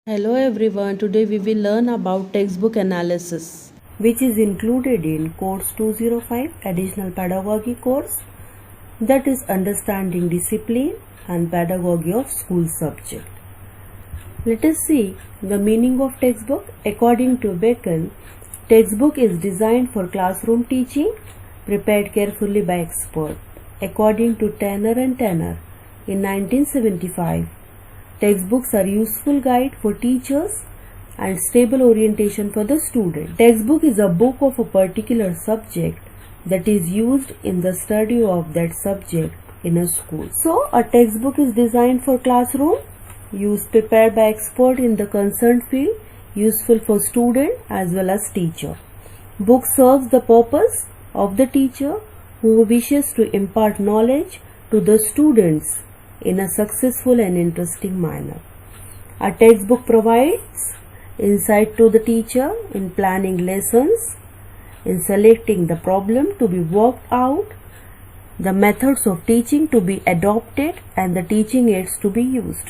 Hello everyone, today we will learn about textbook analysis, which is included in course 205 additional pedagogy course, that is understanding discipline and pedagogy of school subject. Let us see the meaning of textbook. According to Bacon, textbook is designed for classroom teaching, prepared carefully by expert. According to Tanner and Tanner in 1975, textbooks are useful guide for teachers and stable orientation for the student. Textbook is a book of a particular subject that is used in the study of that subject in a school. So, a textbook is designed for classroom, used prepared by expert in the concerned field, useful for student as well as teacher. Book serves the purpose of the teacher who wishes to impart knowledge to the students in a successful and interesting manner. A textbook provides insight to the teacher in planning lessons, in selecting the problem to be worked out, the methods of teaching to be adopted, and the teaching aids to be used.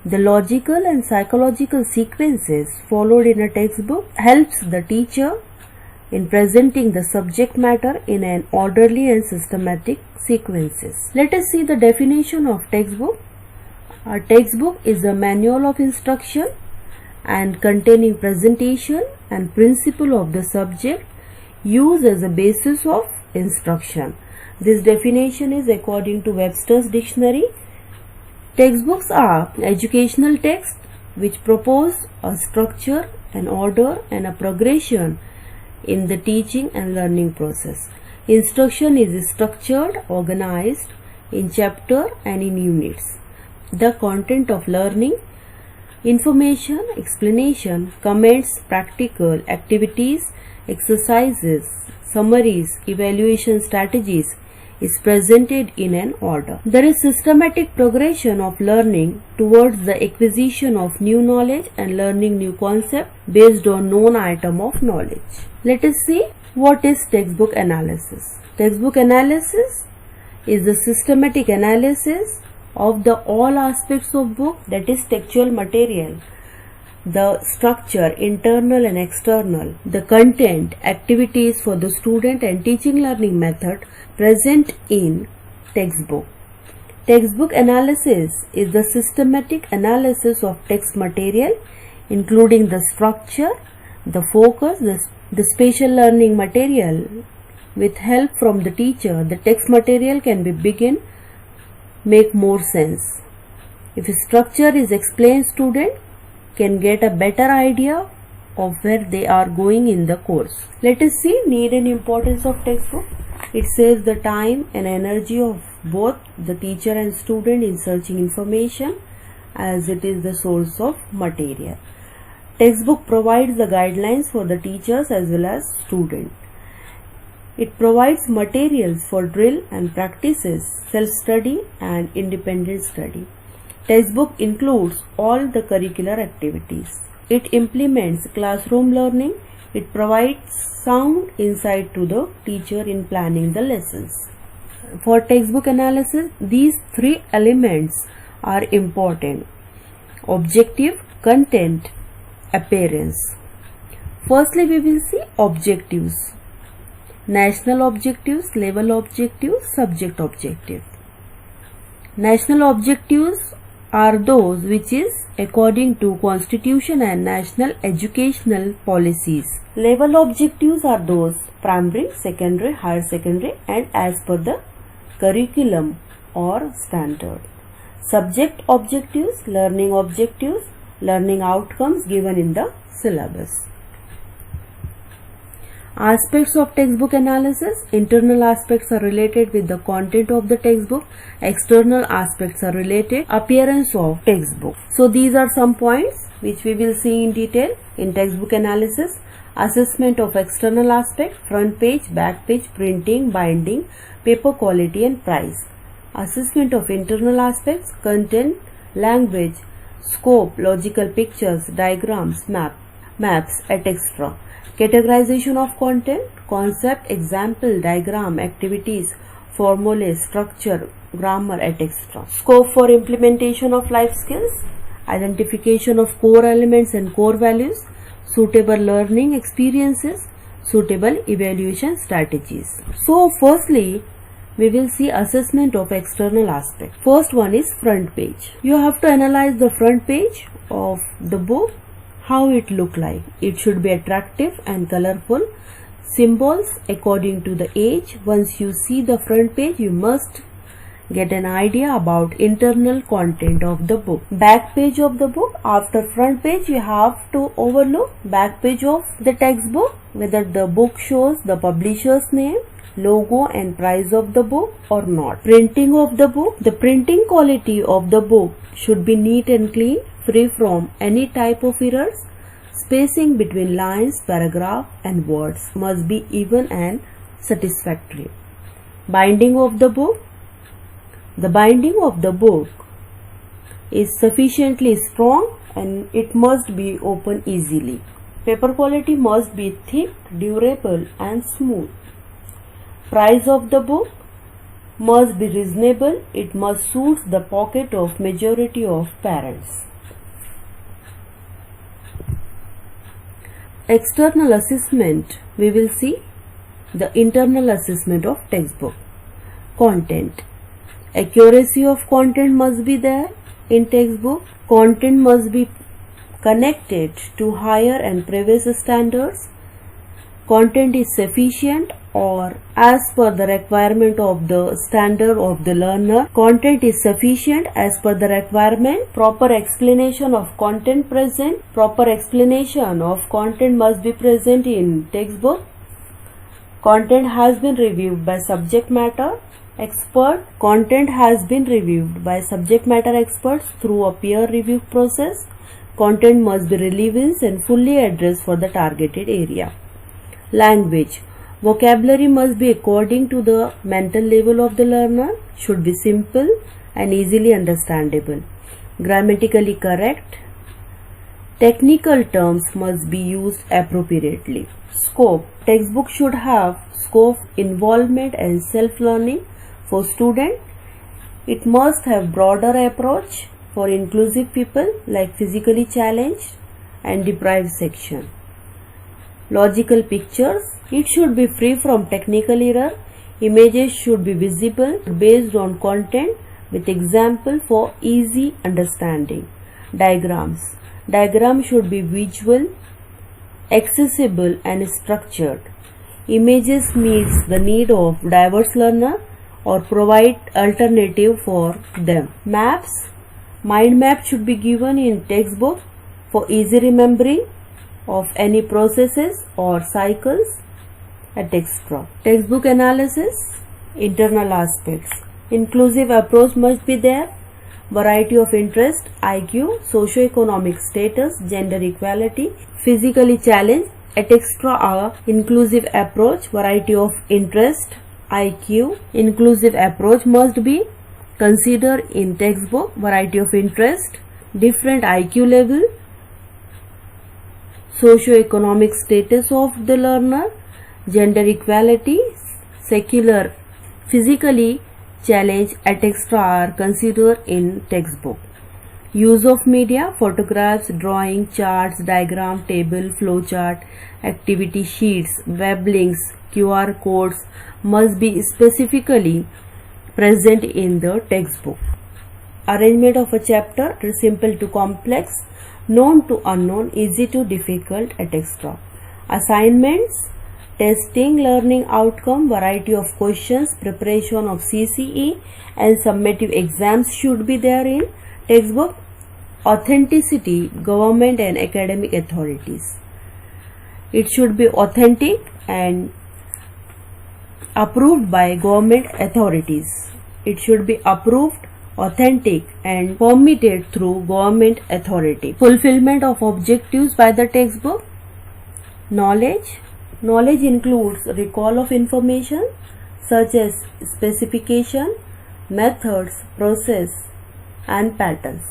The logical and psychological sequences followed in a textbook helps the teacher in presenting the subject matter in an orderly and systematic sequences. Let us see the definition of textbook. A textbook is a manual of instruction and containing presentation and principle of the subject used as a basis of instruction. This definition is according to Webster's Dictionary. Textbooks are educational texts which propose a structure, an order, and a progression in the teaching and learning process. Instruction is structured, organized in chapter and in units. The content of learning, information, explanation, comments, practical activities, exercises, summaries, evaluation strategies is presented in an order. There is systematic progression of learning towards the acquisition of new knowledge and learning new concept based on known item of knowledge. Let us see what is textbook analysis. Textbook analysis is the systematic analysis of the all aspects of book, that is textual material, the structure, internal and external, the content, activities for the student and teaching learning method present in textbook. Textbook analysis is the systematic analysis of text material including the structure, the focus, the spatial learning material. With help from the teacher, the text material can be make more sense. If structure is explained, student can get a better idea of where they are going in the course. Let us see need and importance of textbook. It saves the time and energy of both the teacher and student in searching information, as it is the source of material. Textbook provides the guidelines for the teachers as well as student. It provides materials for drill and practices, self-study and independent study. Textbook includes all the curricular activities. It implements classroom learning. It provides sound insight to the teacher in planning the lessons. For textbook analysis, these three elements are important: objective, content, appearance. Firstly, we will see objectives. National objectives, level objectives, subject objective. National objectives are those which is according to Constitution and national educational policies. Level objectives are those primary, secondary, higher secondary and as per the curriculum or standard. Subject objectives, learning outcomes given in the syllabus. Aspects of textbook analysis. Internal aspects are related with the content of the textbook. External aspects are related appearance of textbook. So these are some points which we will see in detail in textbook analysis. Assessment of external aspect: front page, back page, printing, binding, paper quality and price. Assessment of internal aspects: content, language, scope, logical pictures, diagrams, maps, etc. Categorization of content: concept, example, diagram, activities, formulae, structure, grammar, etc. Scope for implementation of life skills: identification of core elements and core values, suitable learning experiences, suitable evaluation strategies. So firstly, we will see assessment of external aspect. First one is front page. You have to analyze the front page of the book, how it look like. It should be attractive and colorful. Symbols according to the age. Once you see the front page, you must get an idea about internal content of the book. Back page of the book. After front page, you have to overlook back page of the textbook, whether the book shows the publisher's name, logo and price of the book or not. Printing of the book. The printing quality of the book should be neat and clean, free from any type of errors. Spacing between lines, paragraph and words must be even and satisfactory. Binding of the book. The binding of the book is sufficiently strong and it must be opened easily. Paper quality must be thick, durable and smooth. Price of the book must be reasonable. It must suit the pocket of majority of parents. External assessment. We will see the internal assessment of textbook. Content. Accuracy of content must be there in textbook. Content must be connected to higher and previous standards. Content is sufficient or as per the requirement of the standard of the learner. Content is sufficient as per the requirement. Proper explanation of content present. Proper explanation of content must be present in textbook. Content has been reviewed by subject matter expert. Content has been reviewed by subject matter experts through a peer review process. Content must be relevant and fully addressed for the targeted area. Language. Vocabulary must be according to the mental level of the learner, should be simple and easily understandable, grammatically correct. Technical terms must be used appropriately. Scope. Textbook should have scope, involvement and self-learning for student. It must have broader approach for inclusive people like physically challenged and deprived section. Logical pictures. It should be free from technical error. Images should be visible based on content with example for easy understanding. Diagrams. Diagram should be visual, accessible and structured. Images meets the need of diverse learner or provide alternative for them. Maps. Mind map should be given in textbook for easy remembering of any processes or cycles, etc. Textbook analysis. Internal aspects. Inclusive approach must be there. Variety of interest, IQ, socio-economic status, gender equality, physically challenged, etc. Inclusive approach, variety of interest, IQ. Inclusive approach must be considered in textbook. Variety of interest, different IQ level, socio-economic status of the learner, gender equality, secular, physically challenged, etc. are considered in textbook. Use of media, photographs, drawing, charts, diagram, table, flowchart, activity sheets, web links, QR codes must be specifically present in the textbook. Arrangement of a chapter, simple to complex, known to unknown, easy to difficult, etc. Assignments, testing, learning outcome, variety of questions, preparation of CCE and summative exams should be there in textbook. Authenticity, government and academic authorities. It should be authentic and approved by government authorities. It should be approved, authentic and permitted through government authority. Fulfillment of objectives by the textbook. Knowledge. Knowledge includes recall of information such as specification, methods, process and patterns.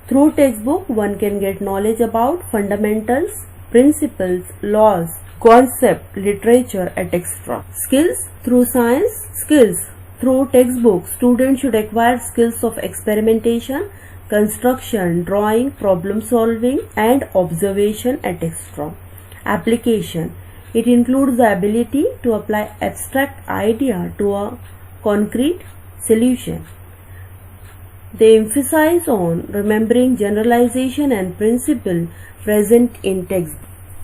Through textbook, one can get knowledge about fundamentals, principles, laws, concept, literature, etc. Skills. Through science. Skills. Through textbook, students should acquire skills of experimentation, construction, drawing, problem solving and observation, etc. Application. It includes the ability to apply abstract idea to a concrete solution. They emphasize on remembering generalization and principle present in text.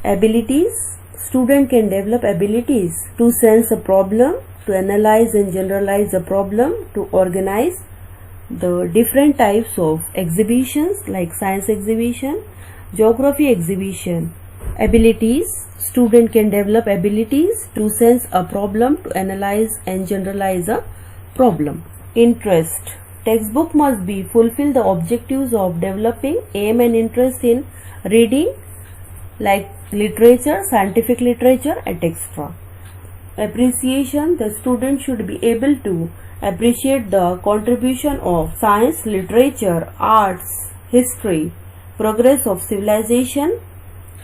Abilities. Student can develop abilities to sense a problem, to analyze and generalize a problem, to organize the different types of exhibitions like science exhibition, geography exhibition. Abilities. Student can develop abilities to sense a problem, to analyze and generalize a problem. Interest. Textbook must be fulfill the objectives of developing aim and interest in reading like literature, scientific literature, etc. Appreciation. The student should be able to appreciate the contribution of science, literature, arts, history, progress of civilization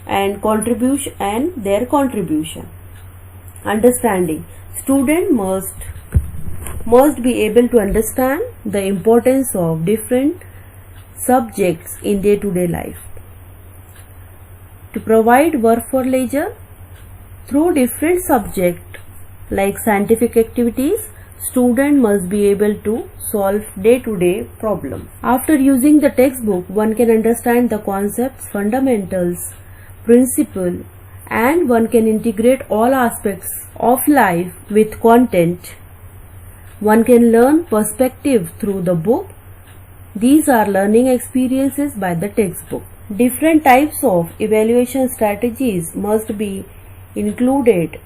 and their contribution. Understanding. Student must be able to understand the importance of different subjects in day-to-day life. To provide work for leisure through different subjects like scientific activities, student must be able to solve day-to-day problems. After using the textbook, one can understand the concepts, fundamentals, principle, and one can integrate all aspects of life with content. One can learn perspective through the book. These are learning experiences by the textbook. Different types of evaluation strategies must be included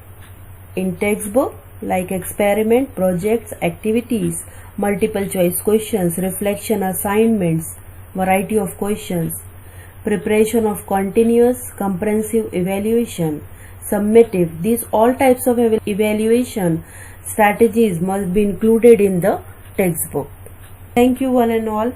in textbook like experiment, projects, activities, multiple choice questions, reflection assignments, variety of questions, preparation of continuous comprehensive evaluation, summative. These all types of evaluation strategies must be included in the textbook. Thank you one and all.